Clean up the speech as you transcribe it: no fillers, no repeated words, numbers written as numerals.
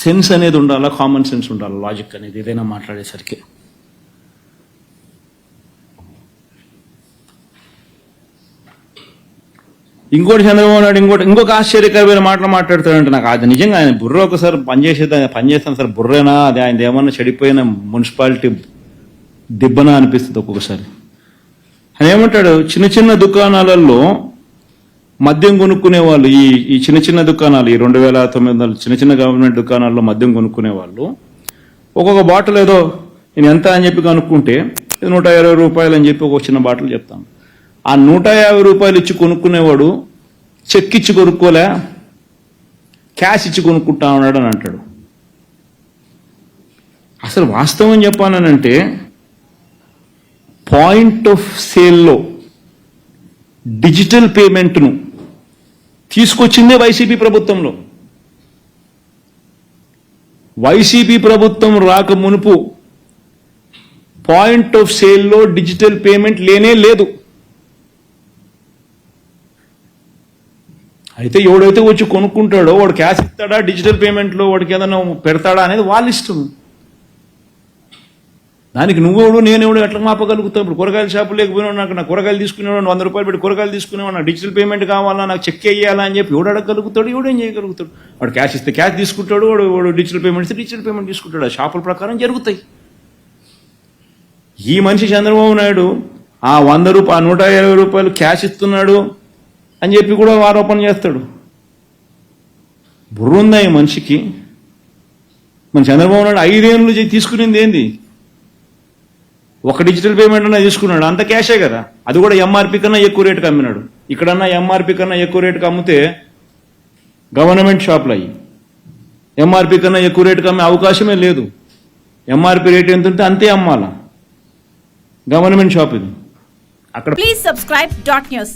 Sense అనేది ఉండాలా, common sense ఉండాలి, లాజిక్ అనేది ఏదైనా మాట్లాడేసరికి. ఇంకోటి చంద్రబాబు నాయుడు ఇంకొక ఆశ్చర్యకరమైన మాటలు మాట్లాడతాడంటే నాకు అది నిజంగా ఆయన బుర్ర ఒకసారి పనిచేస్తాను సార్, బుర్రేనా అది ఆయన ఏమన్నా చెడిపోయిన మున్సిపాలిటీ దిబ్బనా అనిపిస్తుంది ఒక్కొక్కసారి. ఆయన ఏమంటాడు, చిన్న చిన్న దుకాణాలలో మద్యం కొనుక్కునే వాళ్ళు, ఈ చిన్న చిన్న దుకాణాలు, ఈ 2900 చిన్న చిన్న గవర్నమెంట్ దుకాణాల్లో మద్యం కొనుక్కునే వాళ్ళు ఒక్కొక్క బాటిల్ ఏదో నేను ఎంత అని చెప్పి కనుక్కుంటే 120 రూపాయలు అని చెప్పి ఒక చిన్న బాటిల్ చెప్తాను. ఆ 150 రూపాయలు ఇచ్చి కొనుక్కునేవాడు చెక్ ఇచ్చి కొనుక్కోలే, క్యాష్ ఇచ్చి కొనుక్కుంటా ఉన్నాడు అని అంటాడు. అసలు వాస్తవం చెప్పానంటే పాయింట్ ఆఫ్ సేల్లో డిజిటల్ పేమెంట్ను తీసుకొచ్చిందే వైసీపీ ప్రభుత్వంలో. వైసీపీ ప్రభుత్వం రాక మునుపు పాయింట్ ఆఫ్ సేల్లో డిజిటల్ పేమెంట్ లేనే లేదు. అయితే ఎవడైతే వచ్చి కొనుక్కుంటాడో వాడు క్యాష్ ఇస్తాడా, డిజిటల్ పేమెంట్లో వాడికి ఏదైనా పెడతాడా అనేది వాళ్ళ ఇష్టం. దానికి నువ్వెవడు నేనెవడు ఎట్లా మాపగలుగుతావు? ఇప్పుడు కూరగాయల షాపు లేకపోయినా నాకు కూరగాయలు తీసుకునేవాడు 100 రూపాయలు పెట్టి కూరగాయలు తీసుకునేవాడు, నాకు డిజిటల్ పేమెంట్ కావాలా, నాకు చెక్ వేయాలా అని చెప్పి ఎవడు అడగలుగుతాడు? ఎవడేం చేయగలుగుతాడు? వాడు క్యాష్ ఇస్తే క్యాష్ తీసుకుంటాడు, వాడు డిజిటల్ పేమెంట్ ఇస్తే డిజిటల్ పేమెంట్ తీసుకుంటాడు. ఆ షాపుల ప్రకారం జరుగుతాయి. ఈ మనిషి చంద్రబాబు నాయుడు ఆ 120 రూపాయలు క్యాష్ ఇస్తున్నాడు అని చెప్పి కూడా ఆరోపణ చేస్తాడు. బుర్రుందా ఈ మనిషికి? మన చంద్రబాబు నాయుడు 5 ఏళ్ళు తీసుకునేది ఏంది? ఒక డిజిటల్ పేమెంట్ అన్నా తీసుకున్నాడు, అంత క్యాషే కదా. అది కూడా ఎంఆర్పీ కన్నా ఎక్కువ రేటుకి అమ్మినాడు. ఇక్కడన్నా ఎంఆర్పీ కన్నా ఎక్కువ రేటుకి అమ్మితే గవర్నమెంట్ షాపులు అయ్యి ఎంఆర్పీ కన్నా ఎక్కువ రేటుకి అమ్మే అవకాశమే లేదు. ఎంఆర్పీ రేట్ ఎంత ఉంటే అంతే అమ్మాలా, గవర్నమెంట్ షాప్ ఇది. అక్కడ ప్లీజ్ సబ్స్క్రైబ్ డాట్ న్యూస్.